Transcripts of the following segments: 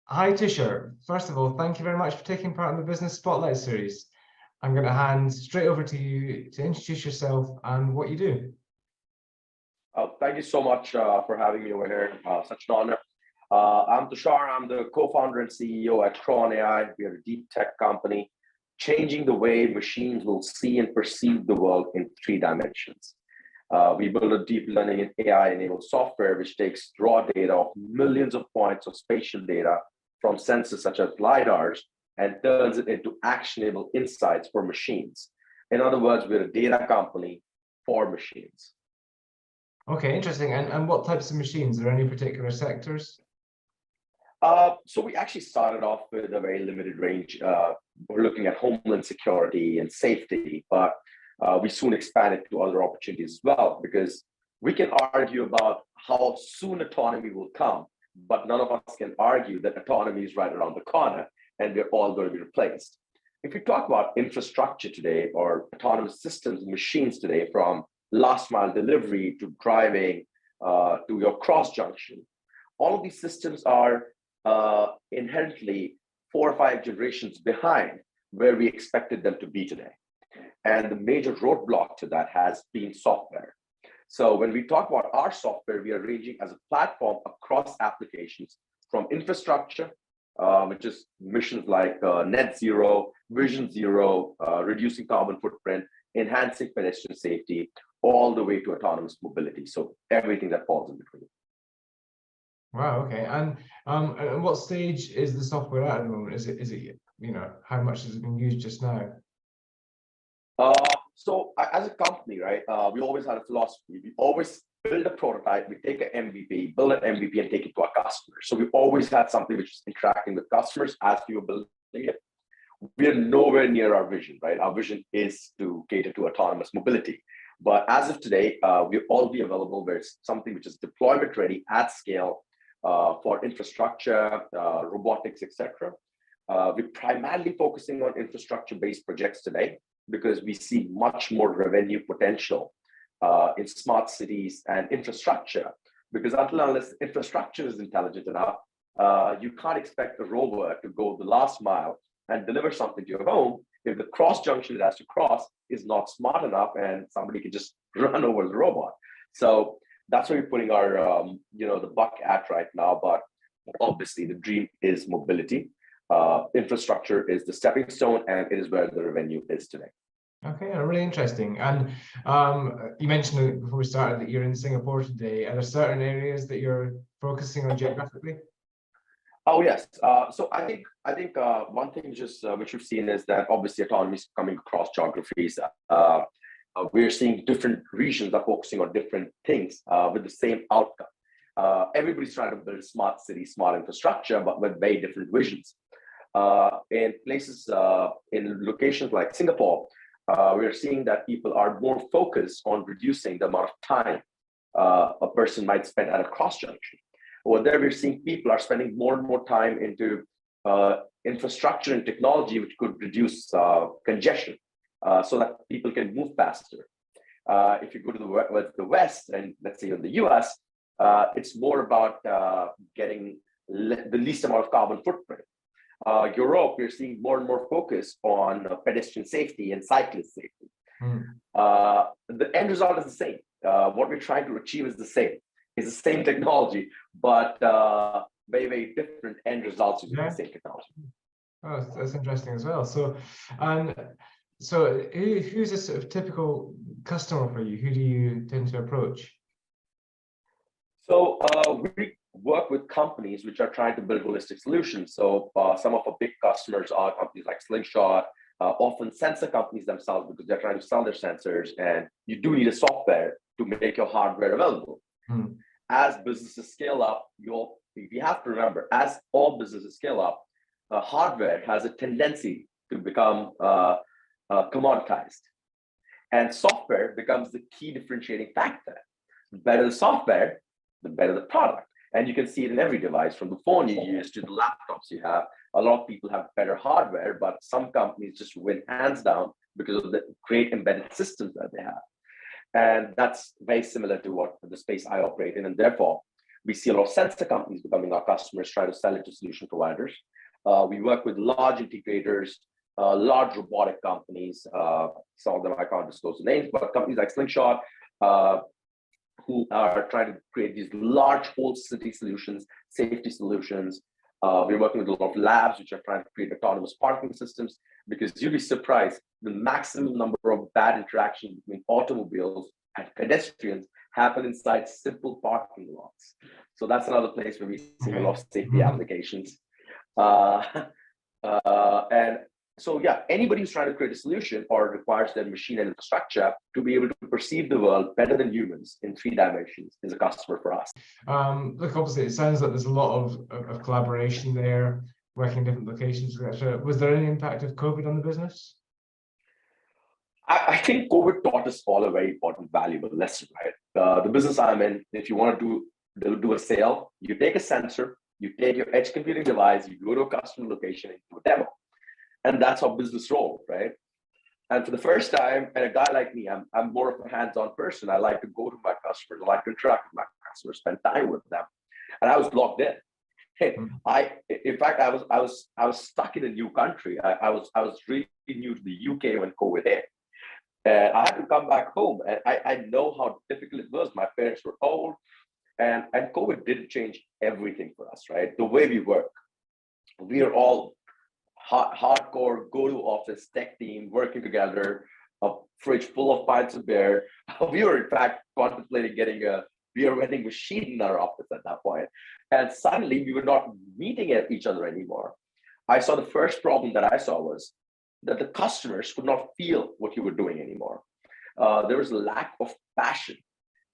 Hi, Tushar. First of all, thank you very much for taking part in the Business Spotlight series. I'm going to hand straight over to you to introduce yourself and what you do. Thank you so much for having me over here. Such an honor. I'm Tushar. I'm the co-founder and CEO at Cron AI. We are a deep tech company changing the way machines will see and perceive the world in 3 dimensions. We build a deep learning and AI-enabled software which takes raw data of millions of points of spatial data from sensors such as LiDARs and turns it into actionable insights for machines. In other words, we're a data company for machines. Okay, interesting. And what types of machines? Are there any particular sectors? So we actually started off with a very limited range. We're looking at homeland security and safety, but we soon expanded to other opportunities as well, because we can argue about how soon autonomy will come, but none of us can argue that autonomy is right around the corner and we're all going to be replaced. If you talk about infrastructure today or autonomous systems and machines today, from last mile delivery to driving to your cross junction, all of these systems are inherently 4 or 5 generations behind where we expected them to be today. And the major roadblock to that has been software. So when we talk about our software, we are ranging as a platform across applications from infrastructure, which is missions like net zero, vision zero, reducing carbon footprint, enhancing pedestrian safety, all the way to autonomous mobility. So everything that falls in between. Wow, okay. And what stage is the software at the moment? Is it how much has it been used just now? So as a company, right, we always had a philosophy. We always build a prototype, we take an MVP, build an MVP and take it to our customers. So we always had something which is interacting with customers as we were building it. We are nowhere near our vision, right? Our vision is to cater to autonomous mobility. But as of today, we'll all be available where it's something which is deployment ready at scale for infrastructure, robotics, etc. We're primarily focusing on infrastructure-based projects today because we see much more revenue potential in smart cities and infrastructure. Because unless infrastructure is intelligent enough, you can't expect a rover to go the last mile and deliver something to your home if the cross junction it has to cross is not smart enough and somebody can just run over the robot. So that's where we're putting our the buck at right now. But obviously the dream is mobility. Infrastructure is the stepping stone, and it is where the revenue is today. Okay, really interesting. And you mentioned before we started that you're in Singapore today. Are there certain areas that you're focusing on geographically? Oh yes. So I think one thing just which we've seen is that obviously autonomy is coming across geographies. We're seeing different regions are focusing on different things with the same outcome. Everybody's trying to build smart cities, smart infrastructure, but with very different visions. In places, in locations like Singapore, we're seeing that people are more focused on reducing the amount of time a person might spend at a cross junction. Over there, we're seeing people are spending more and more time into infrastructure and technology, which could reduce congestion so that people can move faster. If you go to the West, and let's say in the US, it's more about getting the least amount of carbon footprint. Europe, we're seeing more and more focus on pedestrian safety and cyclist safety. The end result is the same. What we're trying to achieve is the same. It's the same technology, but very, very different end results using the same technology. Oh, that's interesting as well. So who's a sort of typical customer for you? Who do you tend to approach? So we work with companies which are trying to build holistic solutions. So some of our big customers are companies like Slingshot, often sensor companies themselves, because they're trying to sell their sensors, and you do need a software to make your hardware available. As businesses scale up, you have to remember, as all businesses scale up, hardware has a tendency to become commoditized, and software becomes the key differentiating factor. The better the software, the better the product. And you can see it in every device, from the phone you use to the laptops you have. A lot of people have better hardware, but some companies just win hands down because of the great embedded systems that they have. And that's very similar to what the space I operate in. And therefore, We see a lot of sensor companies becoming our customers, trying to sell it to solution providers. We work with large integrators, large robotic companies. Some of them I can't disclose the names, but companies like Slingshot, who are trying to create these large whole city solutions, safety solutions. We're working with a lot of labs which are trying to create autonomous parking systems, because you'd be surprised the maximum number of bad interactions between automobiles and pedestrians happen inside simple parking lots. So that's another place where we see a lot of safety applications. And so, yeah, anybody who's trying to create a solution or requires their machine and infrastructure to be able to perceive the world better than humans in 3 dimensions is a customer for us. Look, obviously, it sounds like there's a lot of collaboration there, working in different locations, etc. Was there any impact of COVID on the business? I think COVID taught us all a very important, valuable lesson, right? The business I'm in, if you want to do a sale, you take a sensor, you take your edge computing device, you go to a customer location and do a demo. And that's how business rolls, right? And for the first time, and a guy like me, I'm more of a hands-on person. I like to go to my customers. I like to interact with my customers, spend time with them. And I was locked in. In fact, I was stuck in a new country. I was really new to the UK when COVID hit. And I had to come back home. And I know how difficult it was. My parents were old. And COVID did change everything for us, right? The way we work. We are all hardcore go-to-office tech team working together, a fridge full of pints of beer. We were, in fact, contemplating getting a beer vending machine in our office at that point. And suddenly, we were not meeting each other anymore. I saw the first problem that I saw was that the customers could not feel what you were doing anymore. There was a lack of passion.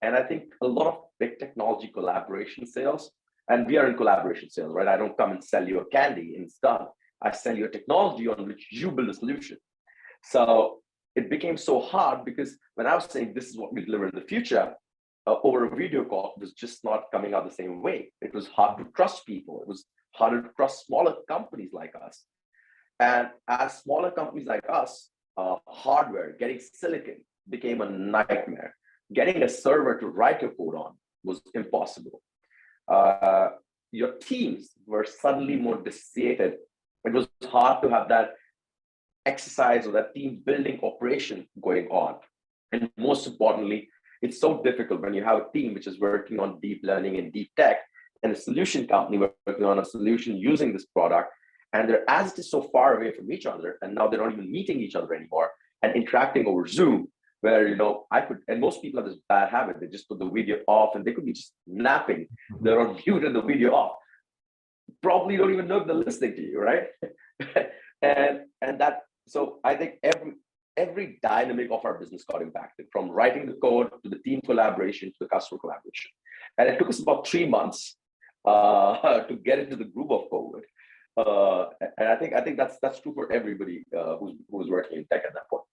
And I think a lot of big technology collaboration sales, and we are in collaboration sales, right? I don't come and sell you a candy and it's done. I sell you a technology on which you build a solution. So it became so hard because when I was saying this is what we deliver in the future, over a video call, it was just not coming out the same way. It was hard to trust people. It was harder to trust smaller companies like us. And as smaller companies like us, hardware, getting silicon became a nightmare. Getting a server to write your code on was impossible. Your teams were suddenly more dissociated. It was hard to have that exercise or that team building operation going on. And most importantly, it's so difficult when you have a team which is working on deep learning and deep tech and a solution company working on a solution using this product. And they're as it is so far away from each other. And now they're not even meeting each other anymore and interacting over Zoom, where, and most people have this bad habit. They just put the video off and they could be just napping. They're on mute and the video off. Probably don't even know if they're listening to you, right? So I think every dynamic of our business got impacted, from writing the code to the team collaboration to the customer collaboration. And it took us about 3 months to get into the groove of COVID. And I think that's true for everybody who's working in tech at that point.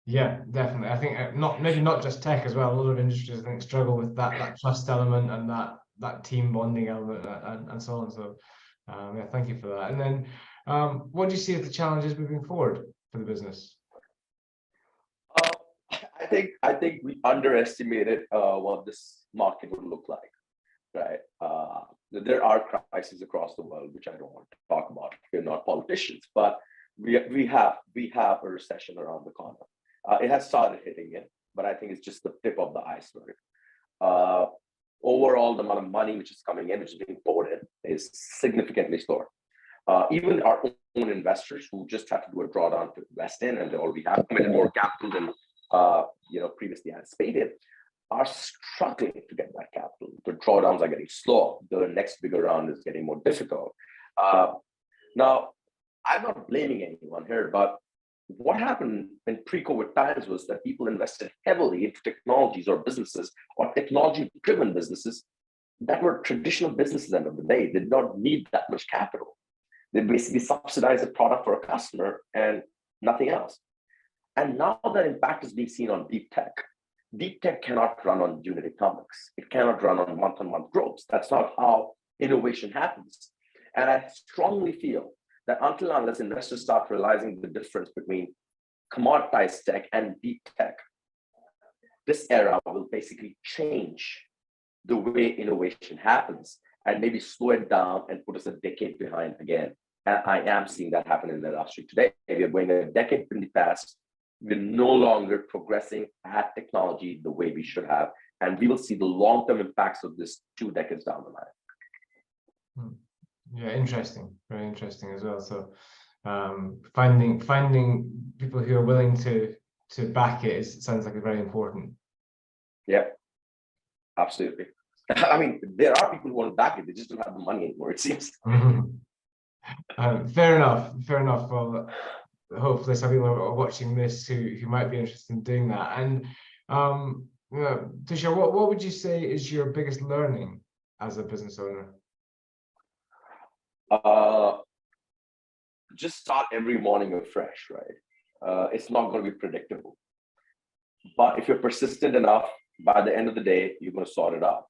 Yeah, definitely. I think maybe not just tech as well. A lot of industries, I think, struggle with that trust element and that team bonding element and so on. So yeah, thank you for that. And then what do you see as the challenges moving forward for the business? I think we underestimated what this market would look like, right? There are crises across the world, which I don't want to talk about. We're not politicians, but we have a recession around the corner. It has started hitting it, but I think it's just the tip of the iceberg. Overall, the amount of money which is coming in, which is being poured in, is significantly slower. Even our own investors who just have to do a drawdown to invest in, and they already have committed more capital than previously anticipated, are struggling to get that capital. The drawdowns are getting slow. The next bigger round is getting more difficult. Now, I'm not blaming anyone here, but what happened in pre-COVID times was that people invested heavily into technologies or businesses or technology-driven businesses that were traditional businesses at the end of the day. They did not need that much capital. They basically subsidized a product for a customer and nothing else. And now that impact is being seen on deep tech. Deep tech cannot run on unit economics. It cannot run on month-on-month growth. That's not how innovation happens. And I strongly feel that unless investors start realizing the difference between commoditized tech and deep tech, this era will basically change the way innovation happens and maybe slow it down and put us a decade behind again. And I am seeing that happen in the industry today. We are going a decade in the past. We're no longer progressing at technology the way we should have. And we will see the long-term impacts of this 2 decades down the line. Yeah, interesting. Very interesting as well. So finding people who are willing to back it sounds like it's very important. Yeah, absolutely. I mean, there are people who want to back it. They just don't have the money anymore, it seems. Fair enough. Fair enough. Well, hopefully some people are watching this who might be interested in doing that. And Tushar, what would you say is your biggest learning as a business owner? Just start every morning afresh, right? It's not going to be predictable. But if you're persistent enough, by the end of the day, you're going to sort it out.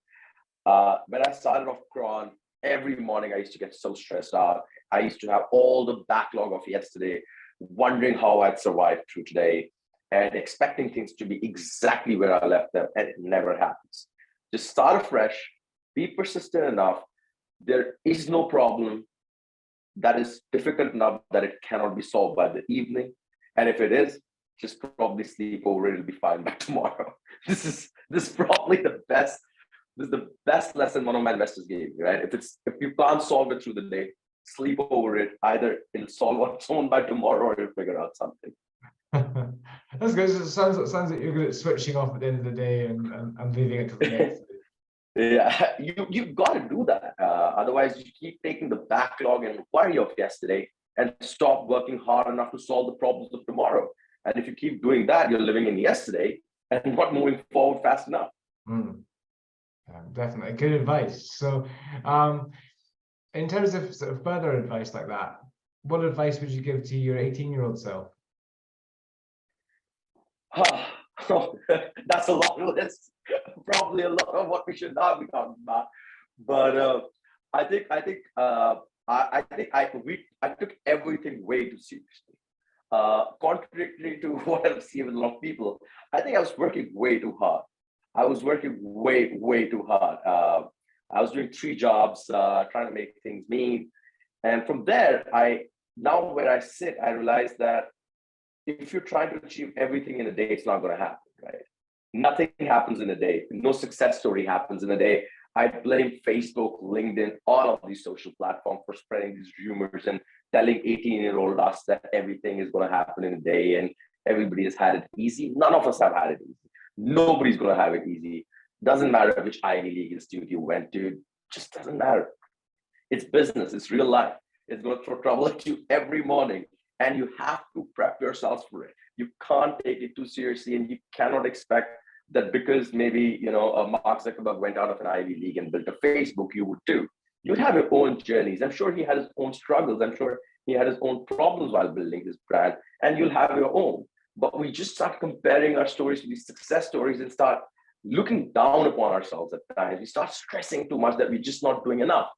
When I started off Cron, every morning I used to get so stressed out. I used to have all the backlog of yesterday, wondering how I'd survive through today and expecting things to be exactly where I left them, and it never happens. Just start afresh, be persistent enough. There is no problem that is difficult enough that it cannot be solved by the evening. And if it is, just probably sleep over it, it'll be fine by tomorrow. This is probably the best. This is the best lesson one of my investors gave me, right? If you can't solve it through the day, sleep over it. Either it'll solve on its own by tomorrow, or you'll figure out something. That's good. It sounds like you're good at switching off at the end of the day and leaving it to the next day. Yeah, you've got to do that. Otherwise, you keep taking the backlog and worry of yesterday and stop working hard enough to solve the problems of tomorrow. And if you keep doing that, you're living in yesterday and not moving forward fast enough. Definitely good advice. So in terms of sort of further advice like that, what advice would you give to your 18-year-old self? That's a long list. Probably a lot of what we should not be talking about. But I think I took everything way too seriously. Contradictory to what I've seen with a lot of people, I think I was working way too hard. I was working way too hard. I was doing 3 jobs, trying to make things meet. And from there, now where I sit, I realize that if you're trying to achieve everything in a day, it's not going to happen, right? Nothing happens in a day. No success story happens in a day. I blame Facebook, LinkedIn, all of these social platforms for spreading these rumors and telling 18-year-old us that everything is going to happen in a day and everybody has had it easy. None of us have had it easy. Nobody's going to have it easy. Doesn't matter which Ivy League institute you went to, just doesn't matter. It's business, it's real life. It's going to throw trouble at you every morning, and you have to prep yourselves for it. You can't take it too seriously, and you cannot expect that because maybe Mark Zuckerberg went out of an Ivy League and built a Facebook, you would too. You'd have your own journeys. I'm sure he had his own struggles. I'm sure he had his own problems while building his brand, and you'll have your own. But we just start comparing our stories to these success stories and start looking down upon ourselves at times. We start stressing too much that we're just not doing enough.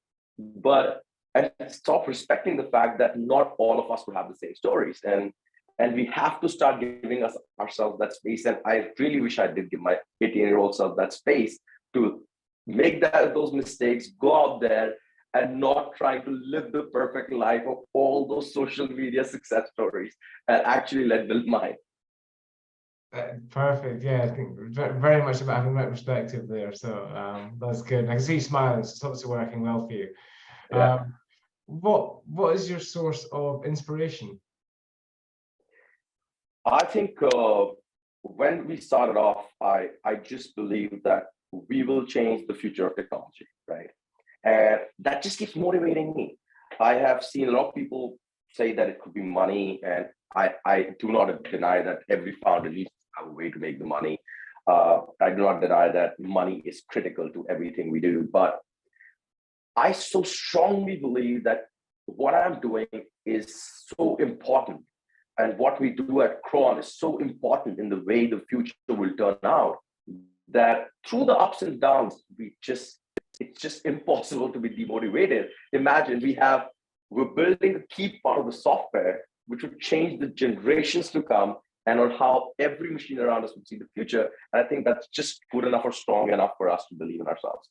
And stop respecting the fact that not all of us will have the same stories. And we have to start giving ourselves that space. And I really wish I did give my 18-year-old self that space to make those mistakes, go out there and not try to live the perfect life of all those social media success stories, and actually let build mine. Perfect. Yeah, I think very much about having that perspective there. So that's good. I can see you smiling. So it's obviously working well for you. Yeah. What is your source of inspiration? I think when we started off, I just believe that we will change the future of technology, right? And that just keeps motivating me. I have seen a lot of people say that it could be money, and I do not deny that every founder needs to have a way to make the money. I do not deny that money is critical to everything we do, but I so strongly believe that what I'm doing is so important, and what we do at Cron is so important in the way the future will turn out, that through the ups and downs, it's just impossible to be demotivated. Imagine we're building a key part of the software which would change the generations to come, and on how every machine around us would see the future. And I think that's just good enough or strong enough for us to believe in ourselves.